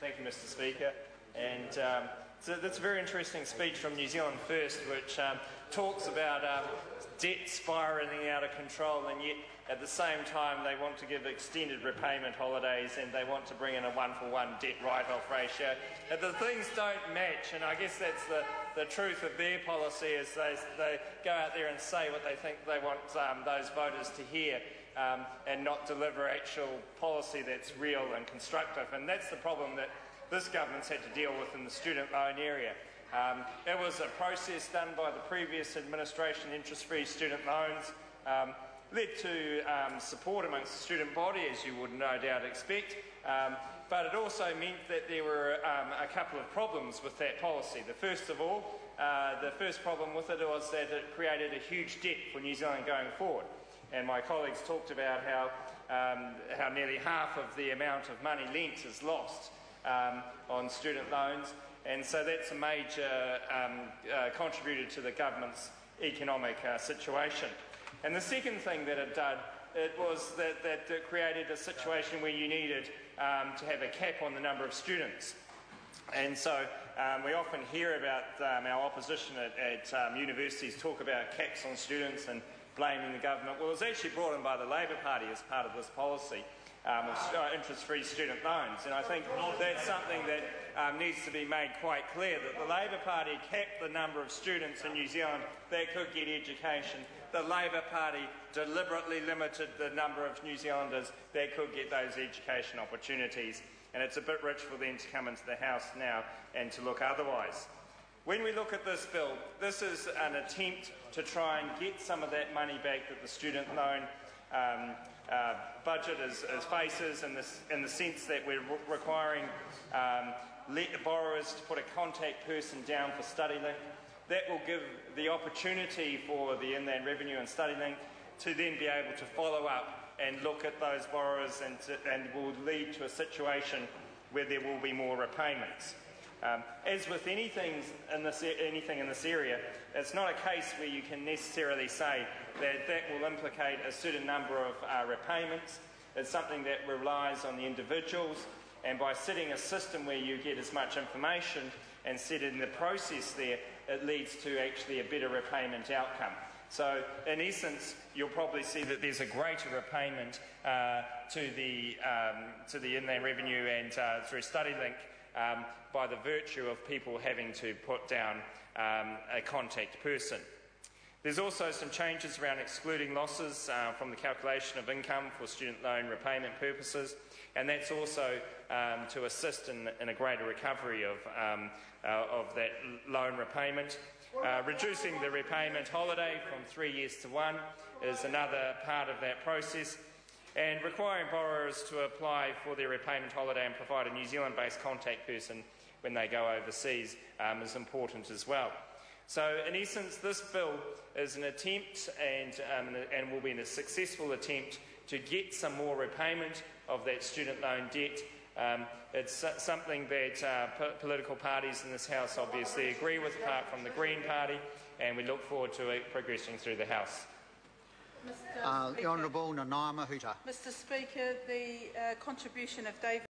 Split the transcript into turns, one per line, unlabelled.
Thank you, Mr. Speaker. And so that's a very interesting speech from New Zealand First, which talks about debt spiralling out of control, and yet at the same time they want to give extended repayment holidays and they want to bring in a one-for-one debt write-off ratio. And the things don't match, and I guess that's the truth of their policy, is they go out there and say what they think they want those voters to hear, and not deliver actual policy that's real and constructive. And that's the problem that this government's had to deal with in the student loan area. It was a process done by the previous administration, interest-free student loans, led to support amongst the student body, as you would no doubt expect, but it also meant that there were a couple of problems with that policy. The first problem with it was that it created a huge debt for New Zealand going forward. And my colleagues talked about how nearly half of the amount of money lent is lost on student loans, and so that's a major contributor to the government's economic situation. And the second thing that it did, it was that it created a situation where you needed to have a cap on the number of students. And so we often hear about our opposition at universities talk about caps on students and blaming the government. Well, it was actually brought in by the Labour Party as part of this policy of interest-free student loans, and I think that's something that needs to be made quite clear, that the Labour Party capped the number of students in New Zealand that could get education. The Labour Party deliberately limited the number of New Zealanders that could get those education opportunities, and it's a bit rich for them to come into the House now and to look otherwise. When we look at this bill, this is an attempt to try and get some of that money back that the student loan budget faces, in the sense that we're requiring borrowers to put a contact person down for StudyLink. That will give the opportunity for the Inland Revenue and StudyLink to then be able to follow up and look at those borrowers, and will lead to a situation where there will be more repayments. As with anything in this area, it's not a case where you can necessarily say that that will implicate a certain number of repayments. It's something that relies on the individuals, and by setting a system where you get as much information and setting the process there, it leads to actually a better repayment outcome. So, in essence, you'll probably see that there's a greater repayment to the Inland Revenue and through StudyLink by the virtue of people having to put down a contact person. There's also some changes around excluding losses from the calculation of income for student loan repayment purposes, and that's also to assist in a greater recovery of that loan repayment. Reducing the repayment holiday from 3 years to 1 is another part of that process, and requiring borrowers to apply for their repayment holiday and provide a New Zealand-based contact person when they go overseas is important as well. So, in essence, this bill is an attempt, and will be a successful attempt, to get some more repayment of that student loan debt. It's something that political parties in this House obviously agree with, apart from the Green Party, and we look forward to it progressing through the House.
The Honourable Nanaia Mahuta.
Mr. Speaker, the contribution of David